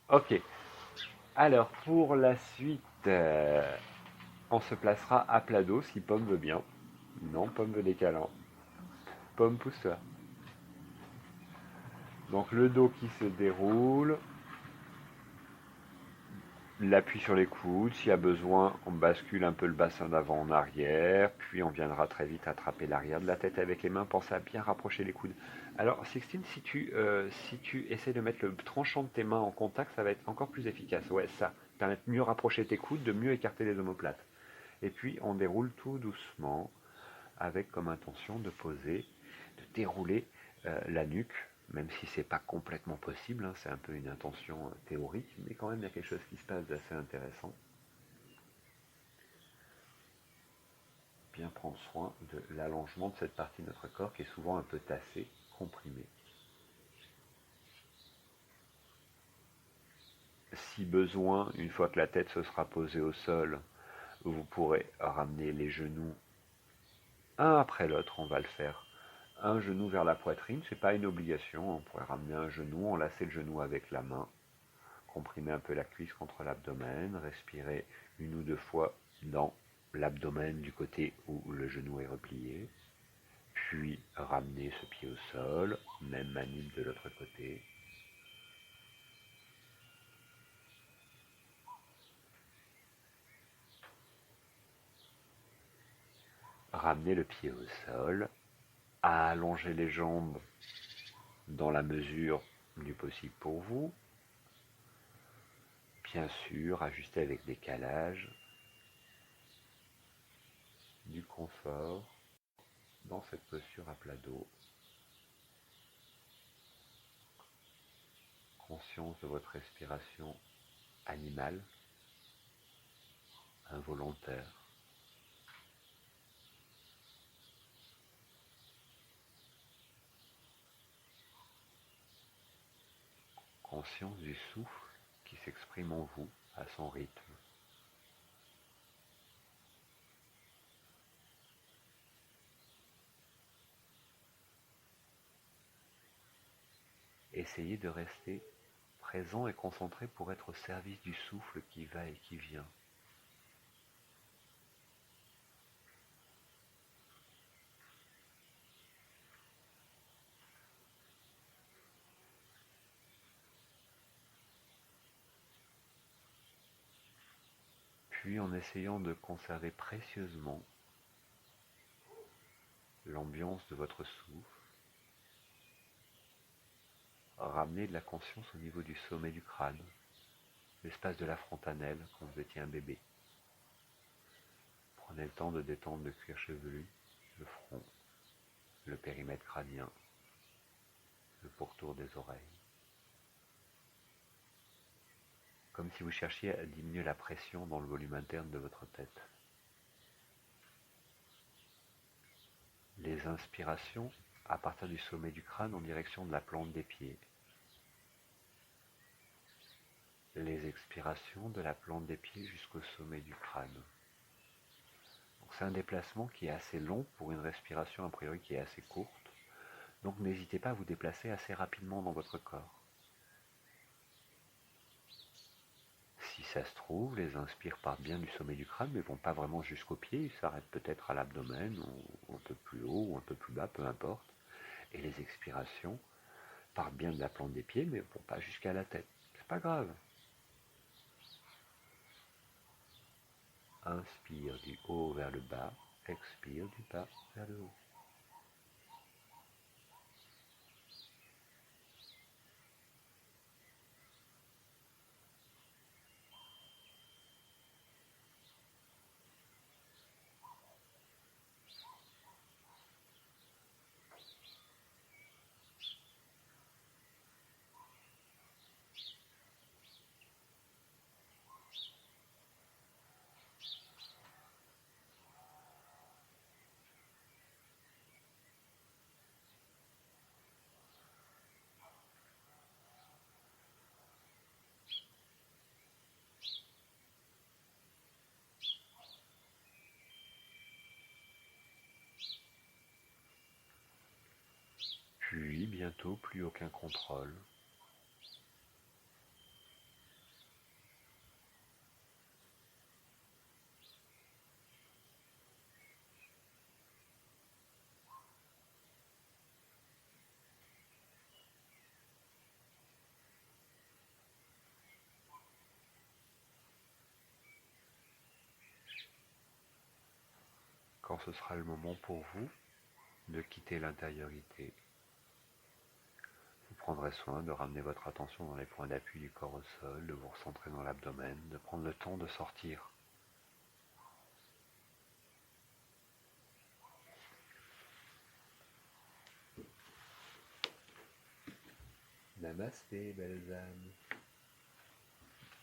Ok. Alors, pour la suite, on se placera à plat dos si Pomme veut bien. Non, Pomme veut des câlins. Pomme, pousse-toi. Donc, le dos qui se déroule, l'appui sur les coudes. S'il y a besoin, on bascule un peu le bassin d'avant en arrière, puis on viendra très vite attraper l'arrière de la tête avec les mains. Pensez à bien rapprocher les coudes. Alors, Sixtine, si tu essaies de mettre le tranchant de tes mains en contact, ça va être encore plus efficace. Ouais, ça. Permettre de mieux rapprocher tes coudes, de mieux écarter les omoplates. Et puis, on déroule tout doucement, avec comme intention de poser, de dérouler la nuque, même si c'est pas complètement possible, hein, c'est un peu une intention théorique, mais quand même il y a quelque chose qui se passe d'assez intéressant. Bien prendre soin de l'allongement de cette partie de notre corps qui est souvent un peu tassée, comprimée. Si besoin, une fois que la tête se sera posée au sol, vous pourrez ramener les genoux un après l'autre, on va le faire. Un genou vers la poitrine, c'est pas une obligation, on pourrait ramener un genou, enlacer le genou avec la main, comprimer un peu la cuisse contre l'abdomen, respirer une ou deux fois dans l'abdomen du côté où le genou est replié, puis ramener ce pied au sol, même manip de l'autre côté. Ramener le pied au sol, allonger les jambes dans la mesure du possible pour vous, bien sûr ajuster avec décalage, du confort dans cette posture à plat dos, conscience de votre respiration animale, involontaire. Conscience du souffle qui s'exprime en vous à son rythme. Essayez de rester présent et concentré pour être au service du souffle qui va et qui vient. Puis en essayant de conserver précieusement l'ambiance de votre souffle, ramenez de la conscience au niveau du sommet du crâne, l'espace de la frontanelle quand vous étiez un bébé. Prenez le temps de détendre le cuir chevelu, le front, le périmètre crânien, le pourtour des oreilles. Comme si vous cherchiez à diminuer la pression dans le volume interne de votre tête. Les inspirations à partir du sommet du crâne en direction de la plante des pieds. Les expirations de la plante des pieds jusqu'au sommet du crâne. C'est un déplacement qui est assez long pour une respiration a priori qui est assez courte. Donc n'hésitez pas à vous déplacer assez rapidement dans votre corps. Si ça se trouve, les inspires partent bien du sommet du crâne, mais ne vont pas vraiment jusqu'aux pieds, ils s'arrêtent peut-être à l'abdomen, ou un peu plus haut, ou un peu plus bas, peu importe. Et les expirations partent bien de la plante des pieds, mais ne vont pas jusqu'à la tête. C'est pas grave. Inspire du haut vers le bas, expire du bas vers le haut. Puis bientôt plus aucun contrôle. quand ce sera le moment pour vous de quitter l'intériorité, vous prendrez soin de ramener votre attention dans les points d'appui du corps au sol, de vous recentrer dans l'abdomen, de prendre le temps de sortir. Namasté, belles âmes.